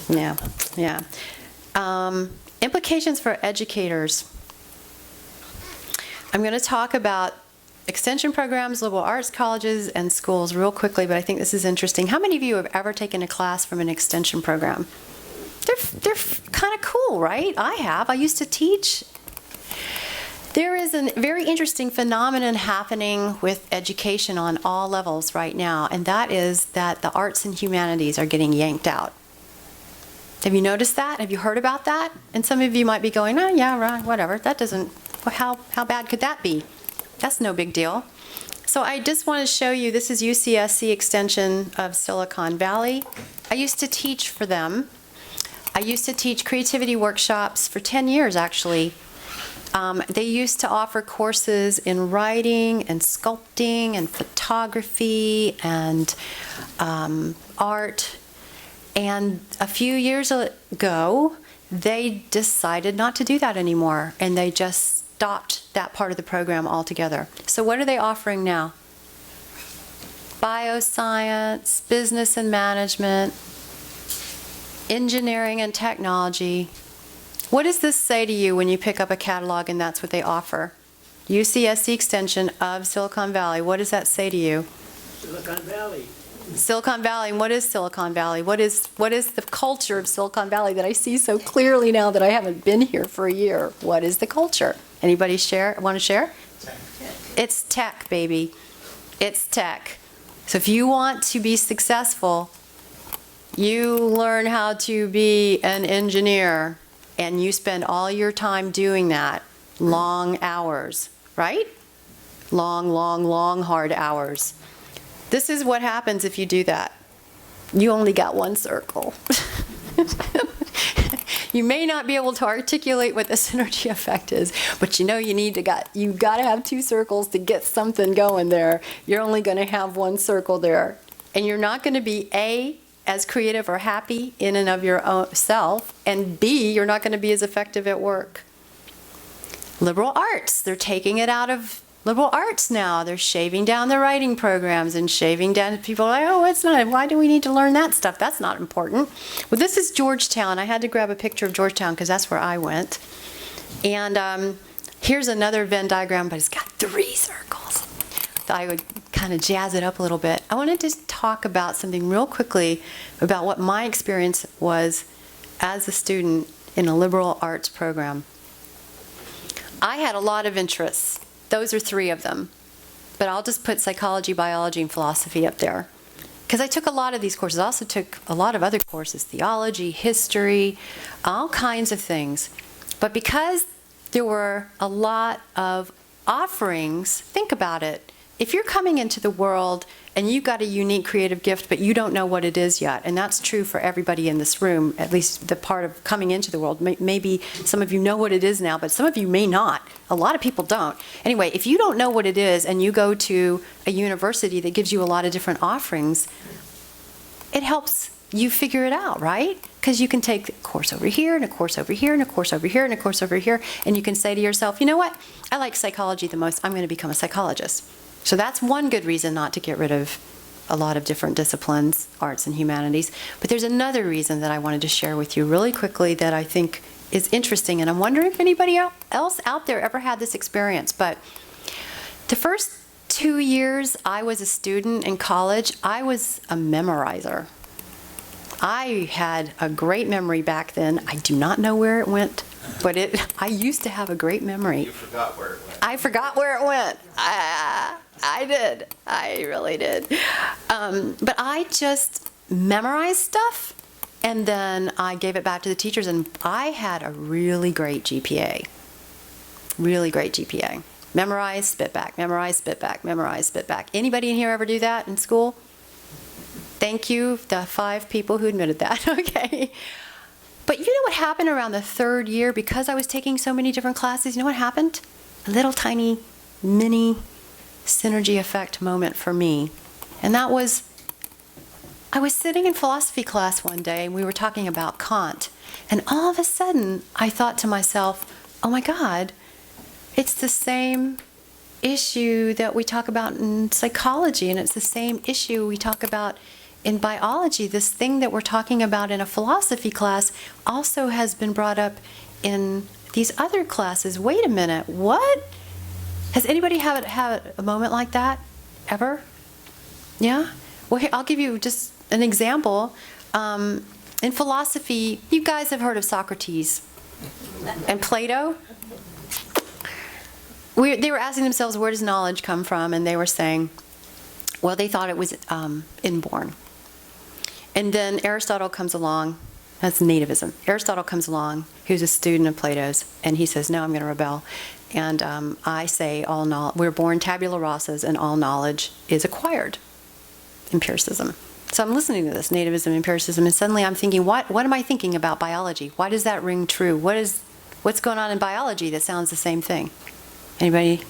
Yeah, yeah. Implications for educators. I'm going to talk about extension programs, liberal arts colleges, and schools real quickly, but I think this is interesting. How many of you have ever taken a class from an extension program? They're kind of cool, right? I have. I used to teach. There is a very interesting phenomenon happening with education on all levels right now, and that is that the arts and humanities are getting yanked out. Have you noticed that? Have you heard about that? And some of you might be going, oh yeah, right, whatever. That doesn't, how bad could that be? That's no big deal. So I just want to show you, this is UCSC extension of Silicon Valley. I used to teach for them. I used to teach creativity workshops for 10 years, actually. They used to offer courses in writing and sculpting and photography and art. And a few years ago, they decided not to do that anymore, and they just stopped that part of the program altogether. So what are they offering now? Bioscience, business and management, engineering and technology. What does this say to you when you pick up a catalog and that's what they offer? UCSC extension of Silicon Valley. What does that say to you? Silicon Valley. Silicon Valley. And what is Silicon Valley? What is the culture of Silicon Valley that I see so clearly now that I haven't been here for a year? What is the culture? Anybody want to share? Tech. It's tech, baby. It's tech. So if you want to be successful, you learn how to be an engineer, and you spend all your time doing that. Long hours, right? Long, hard hours. This is what happens if you do that. You only got one circle. You may not be able to articulate what the synergy effect is, but you know you got to have two circles to get something going there. You're only going to have one circle there. And you're not going to be A, as creative or happy in and of your own self, and B, you're not going to be as effective at work. Liberal arts, they're taking it out of liberal arts now. They're shaving down the writing programs and shaving down. People are like, oh, it's not, why do we need to learn that stuff? That's not important. Well, this is Georgetown. I had to grab a picture of Georgetown because that's where I went. And here's another Venn diagram, but it's got 3 circles. So I would kind of jazz it up a little bit. I wanted to talk about something real quickly about what my experience was as a student in a liberal arts program. I had a lot of interests. Those are 3 of them. But I'll just put psychology, biology, and philosophy up there. Because I took a lot of these courses. I also took a lot of other courses, theology, history, all kinds of things. But because there were a lot of offerings, think about it. If you're coming into the world and you've got a unique creative gift, but you don't know what it is yet, and that's true for everybody in this room, at least the part of coming into the world. Maybe some of you know what it is now, but some of you may not. A lot of people don't. Anyway, if you don't know what it is and you go to a university that gives you a lot of different offerings, it helps you figure it out, right? Because you can take a course over here, and a course over here, and a course over here, and a course over here, and you can say to yourself, you know what? I like psychology the most. I'm going to become a psychologist. So that's one good reason not to get rid of a lot of different disciplines, arts and humanities. But there's another reason that I wanted to share with you really quickly that I think is interesting, and I'm wondering if anybody else out there ever had this experience. But the first 2 years I was a student in college, I was a memorizer. I had a great memory back then. I do not know where it went, but I used to have a great memory. You forgot where it went. I forgot where it went. I did. I really did. But I just memorized stuff, and then I gave it back to the teachers, and I had a really great GPA. Really great GPA. Memorize, spit back, memorize, spit back, memorize, spit back. Anybody in here ever do that in school? Thank you, the 5 people who admitted that. Okay. But you know what happened around the 3rd year? Because I was taking so many different classes, you know what happened? A little tiny mini synergy effect moment for me. And that was, I was sitting in philosophy class one day and we were talking about Kant. And all of a sudden I thought to myself, oh my God, it's the same issue that we talk about in psychology, and it's the same issue we talk about in biology, this thing that we're talking about in a philosophy class also has been brought up in these other classes. Wait a minute, what? Has anybody had a moment like that ever? Yeah? Well, here, I'll give you just an example. In philosophy, you guys have heard of Socrates and Plato. They were asking themselves, where does knowledge come from? And they were saying, well, they thought it was inborn. And then Aristotle comes along. That's nativism. Aristotle comes along, who's a student of Plato's, and he says, no, I'm going to rebel. And I say, we're born tabula rasas, and all knowledge is acquired. Empiricism. So I'm listening to this, nativism, empiricism, and suddenly I'm thinking, what am I thinking about biology? Why does that ring true? What's going on in biology that sounds the same thing? Anybody?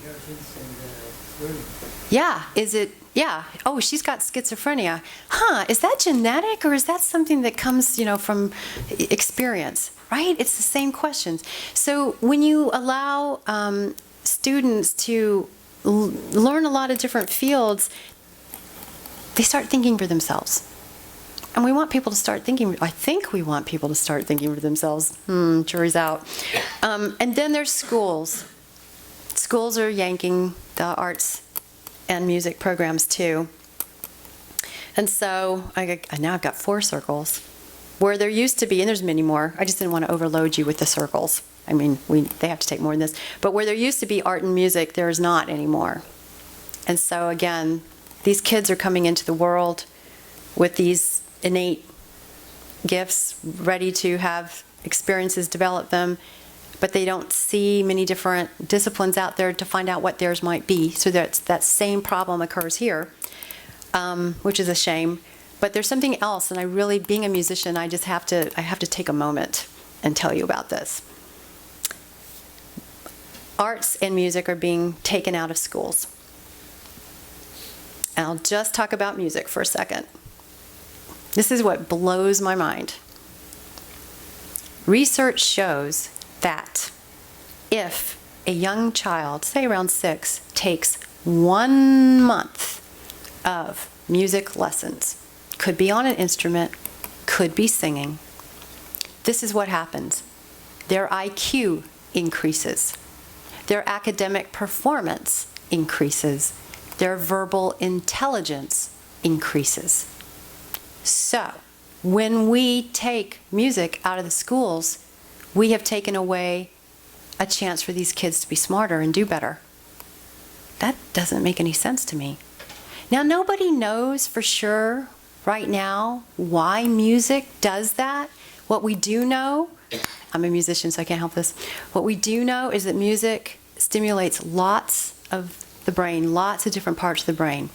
Yeah. Is it? Yeah. Oh, she's got schizophrenia. Huh. Is that genetic, or is that something that comes, from experience? Right? It's the same questions. So when you allow students to learn a lot of different fields, they start thinking for themselves. And we want people to start thinking. I think we want people to start thinking for themselves. Jury's out. And then there's schools. Schools are yanking the arts and music programs too. And so now I've got 4 circles where there used to be, and there's many more. I just didn't want to overload you with the circles. I mean, they have to take more than this. But where there used to be art and music, there is not anymore. And so again, these kids are coming into the world with these innate gifts, ready to have experiences develop them, but they don't see many different disciplines out there to find out what theirs might be. So that same problem occurs here, which is a shame. But there's something else, and I really, being a musician, I have to take a moment and tell you about this. Arts and music are being taken out of schools. And I'll just talk about music for a second. This is what blows my mind. Research shows that if a young child, say around 6, takes 1 month of music lessons, could be on an instrument, could be singing, this is what happens. Their IQ increases. Their academic performance increases. Their verbal intelligence increases. So, when we take music out of the schools, we have taken away a chance for these kids to be smarter and do better. That doesn't make any sense to me. Now, nobody knows for sure right now why music does that. What we do know, I'm a musician, so I can't help this. What we do know is that music stimulates lots of the brain, lots of different parts of the brain.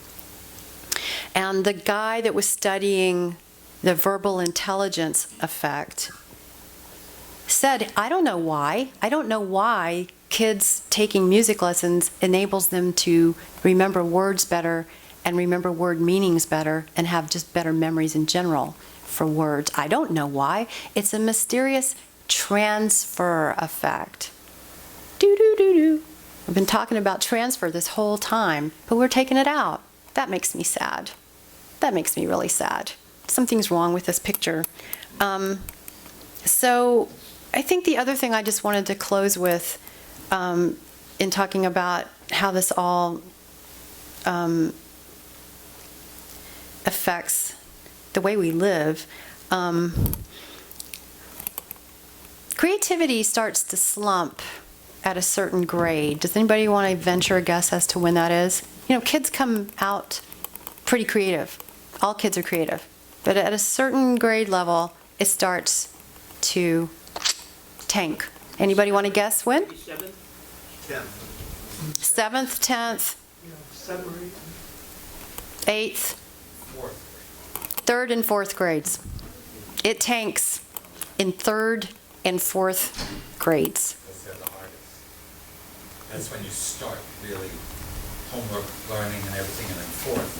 And the guy that was studying the verbal intelligence effect said, I don't know why kids taking music lessons enables them to remember words better and remember word meanings better and have just better memories in general for words. I don't know why. It's a mysterious transfer effect. Do-do-do-do. I've been talking about transfer this whole time, but we're taking it out. That makes me sad. That makes me really sad. Something's wrong with this picture. So I think the other thing I just wanted to close with in talking about how this all affects the way we live, creativity starts to slump at a certain grade. Does anybody want to venture a guess as to when that is? Kids come out pretty creative. All kids are creative. But at a certain grade level, it starts to tank. Anybody want to guess when? 7th? 7th, 10th, 8th, 3rd and 4th grades. It tanks in 3rd and 4th grades. That's when you start really homework, learning, and everything, and then 4th,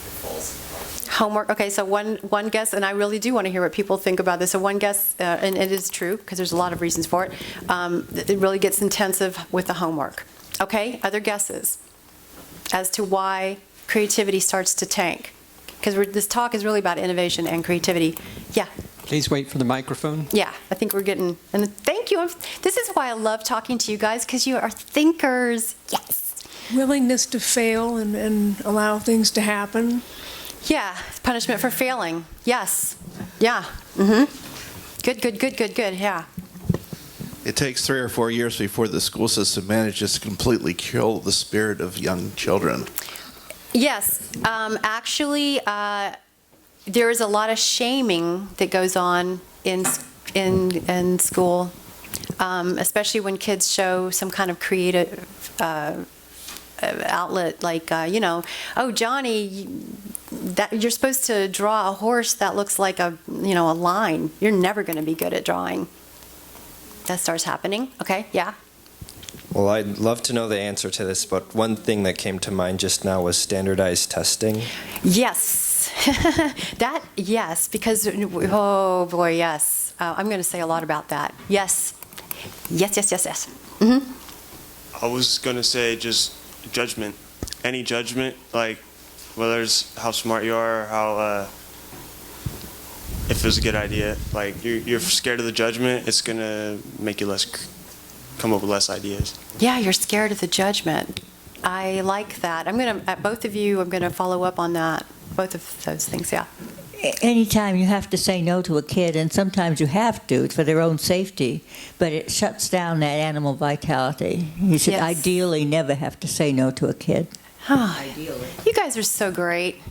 it falls apart. Homework. Okay, so one guess, and I really do want to hear what people think about this. So one guess, and it is true because there's a lot of reasons for it. It really gets intensive with the homework. Okay, other guesses as to why creativity starts to tank. because this talk is really about innovation and creativity. Yeah. Please wait for the microphone. Yeah, I think we're getting, and thank you. This is why I love talking to you guys, because you are thinkers. Yes. Willingness to fail and allow things to happen. Yeah, punishment for failing. Yes. Yeah. Good. Yeah. It takes 3 or 4 years before the school system manages to completely kill the spirit of young children. Yes. Actually, there is a lot of shaming that goes on in school, especially when kids show some kind of creative outlet, like, oh, Johnny, that you're supposed to draw a horse that looks like a line. You're never going to be good at drawing. That starts happening. Okay, yeah. Well, I'd love to know the answer to this, but one thing that came to mind just now was standardized testing. Yes. Yes, because, oh boy, yes. I'm going to say a lot about that. Yes. Yes. I was going to say just judgment. Any judgment, like whether it's how smart you are or how, if it's a good idea. Like you're scared of the judgment, it's going to make you come up with less ideas. Yeah, you're scared of the judgment. I like that. At both of you, I'm going to follow up on that. Both of those things, yeah. Anytime you have to say no to a kid, and sometimes you have to, it's for their own safety, but it shuts down that animal vitality. You should ideally never have to say no to a kid. Ideally. You guys are so great.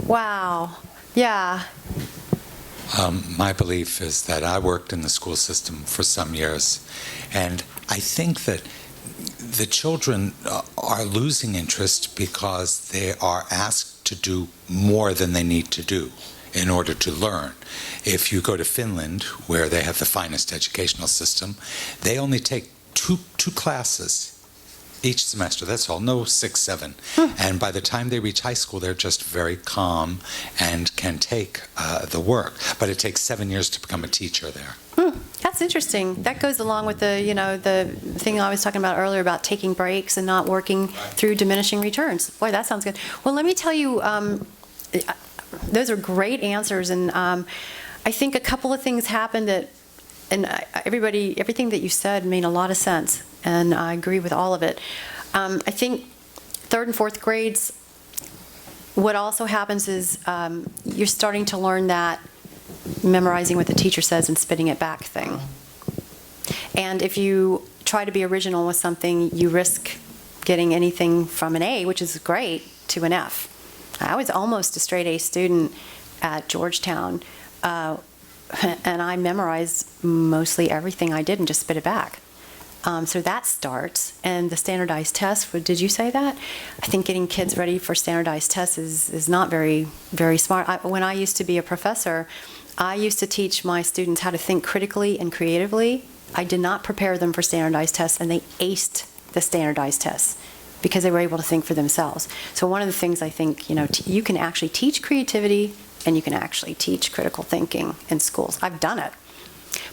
Wow. Yeah. My belief is that I worked in the school system for some years, and I think that the children are losing interest because they are asked to do more than they need to do in order to learn. If you go to Finland, where they have the finest educational system, they only take two classes each semester. That's all. No 6, 7. And by the time they reach high school, they're just very calm and can take the work. But it takes 7 years to become a teacher there. That's interesting. That goes along with the thing I was talking about earlier about taking breaks and not working through diminishing returns. Boy, that sounds good. Well, let me tell you, those are great answers, and I think a couple of things happened that, and everything that you said made a lot of sense, and I agree with all of it. I think 3rd and 4th grades, what also happens is you're starting to learn that memorizing what the teacher says and spitting it back thing. And if you try to be original with something, you risk getting anything from an A, which is great, to an F. I was almost a straight A student at Georgetown, and I memorized mostly everything I did and just spit it back. So that starts. And the standardized tests, did you say that? I think getting kids ready for standardized tests is not very, very smart. When I used to be a professor, I used to teach my students how to think critically and creatively. I did not prepare them for standardized tests, and they aced the standardized tests because they were able to think for themselves. So one of the things I think, you can actually teach creativity and you can actually teach critical thinking in schools. I've done it.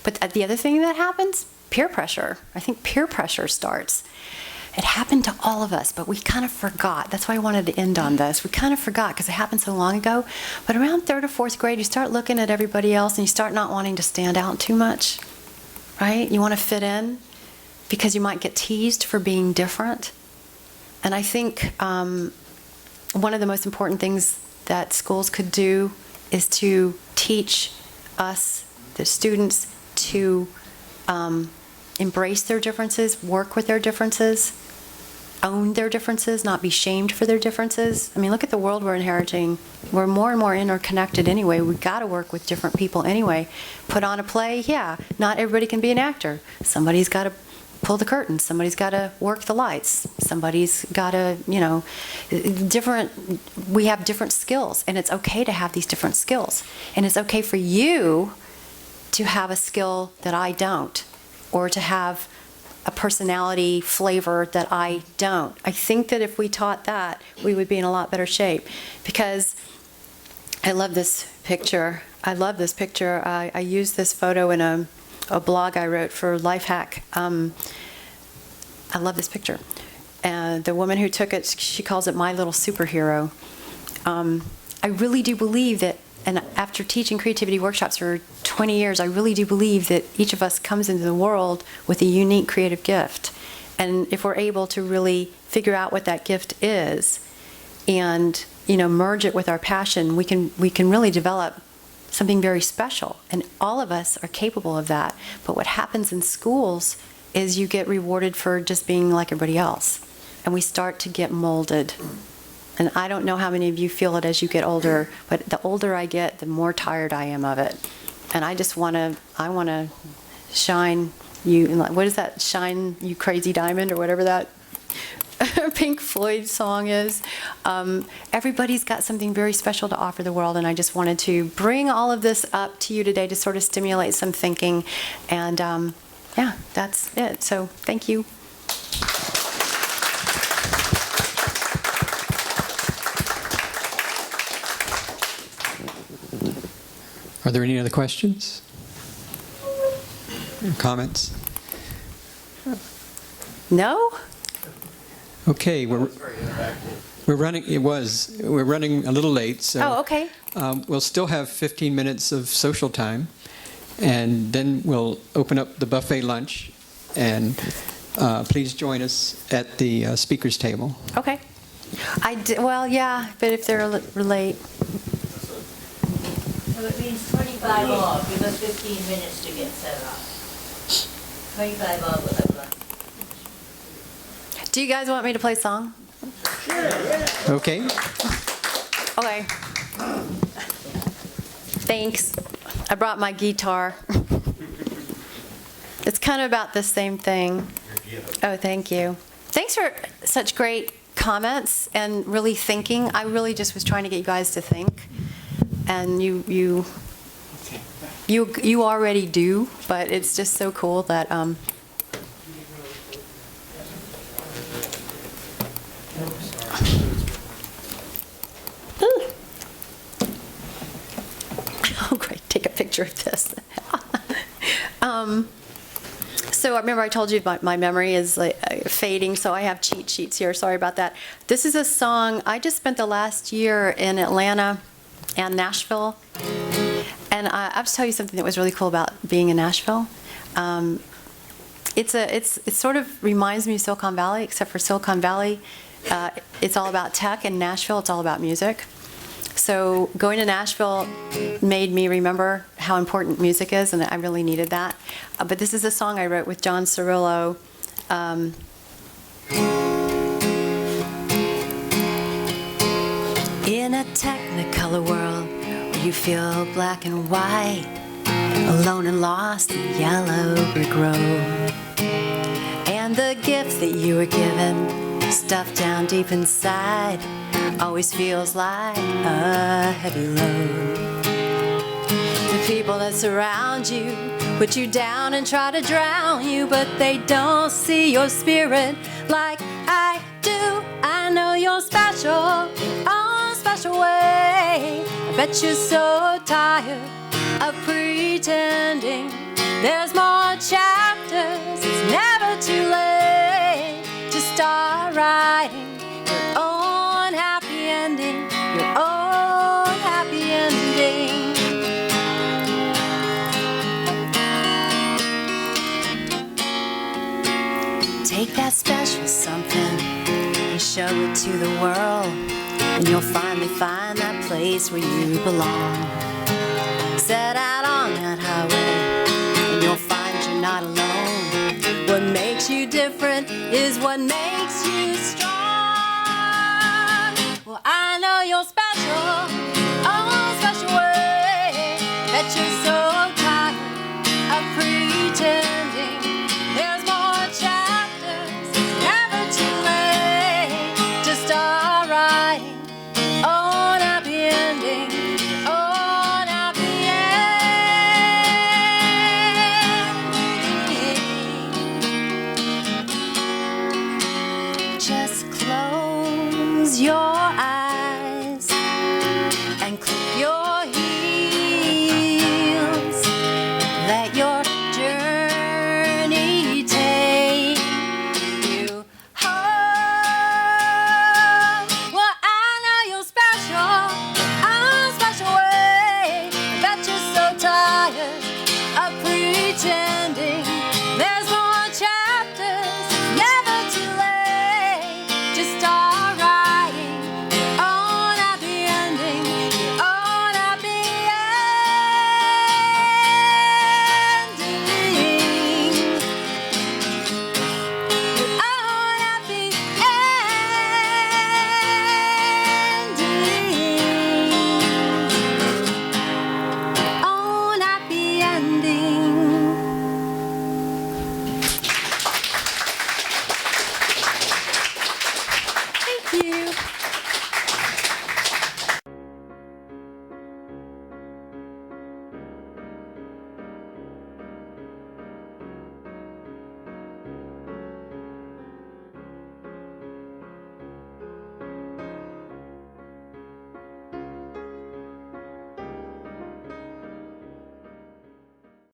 But the other thing that happens, peer pressure. I think peer pressure starts. It happened to all of us, but we kind of forgot. That's why I wanted to end on this. We kind of forgot because it happened so long ago. But around 3rd or 4th grade, you start looking at everybody else and you start not wanting to stand out too much, right? You want to fit in because you might get teased for being different. And I think one of the most important things that schools could do is to teach us, the students, to embrace their differences, work with their differences, own their differences, not be shamed for their differences. I mean, look at the world we're inheriting. We're more and more interconnected anyway. We've got to work with different people anyway. Put on a play, yeah, not everybody can be an actor. Somebody's got to pull the curtains. Somebody's got to work the lights. Somebody's got to, we have different skills, and it's okay to have these different skills. And it's okay for you to have a skill that I don't, or to have a personality flavor that I don't. I think that if we taught that, we would be in a lot better shape. Because I love this picture. I used this photo in a blog I wrote for Lifehack. I love this picture. And the woman who took it, she calls it my little superhero. I really do believe that, and after teaching creativity workshops for 20 years, I really do believe that each of us comes into the world with a unique creative gift. And if we're able to really figure out what that gift is and, merge it with our passion, we can really develop something very special. And all of us are capable of that. But what happens in schools is you get rewarded for just being like everybody else. And we start to get molded. And I don't know how many of you feel it as you get older, but the older I get, the more tired I am of it. And I want to shine you, what is that, shine you crazy diamond, or whatever that Pink Floyd song is. Everybody's got something very special to offer the world, and I just wanted to bring all of this up to you today to sort of stimulate some thinking. And yeah, that's it. So thank you. Are there any other questions? Comments? No? Okay, we're running. We're running a little late, so. Oh, okay. We'll still have 15 minutes of social time, and then we'll open up the buffet lunch. And please join us at the speakers table. Okay. Well, yeah, but if they're late. So it means 25 off. Give us 15 minutes to get set up. 25 off with a lunch. Do you guys want me to play a song? Okay. Okay. Thanks. I brought my guitar. It's kind of about the same thing. Oh, thank you. Thanks for such great comments and really thinking. I really just was trying to get you guys to think. And you already do, but it's just so cool that oh, great, take a picture of this. So I remember I told you my memory is like fading, so I have cheat sheets here. Sorry about that. This is a song. I just spent the last year in Atlanta and Nashville, and I have to tell you something that was really cool about being in Nashville. It sort of reminds me of Silicon Valley, except for Silicon Valley, it's all about tech, and Nashville, it's all about music. So going to Nashville made me remember how important music is, and I really needed that. But this is a song I wrote with John Cirillo. In a technicolor world where you feel black and white, alone and lost in yellow brick road, and the gift that you were given, stuffed down deep inside, always feels like a heavy load. The people that surround you put you down and try to drown you, but they don't see your spirit like I do. I know you're special, oh, special way. I bet you're so tired of pretending. There's more chapters, it's never too late to start writing your own happy ending, your own happy ending. Take that special something and show it to the world, and you'll finally find that place where you belong. Set out on that highway and you'll find you're not alone. What makes you different is what makes you strong. Well, I know you're special.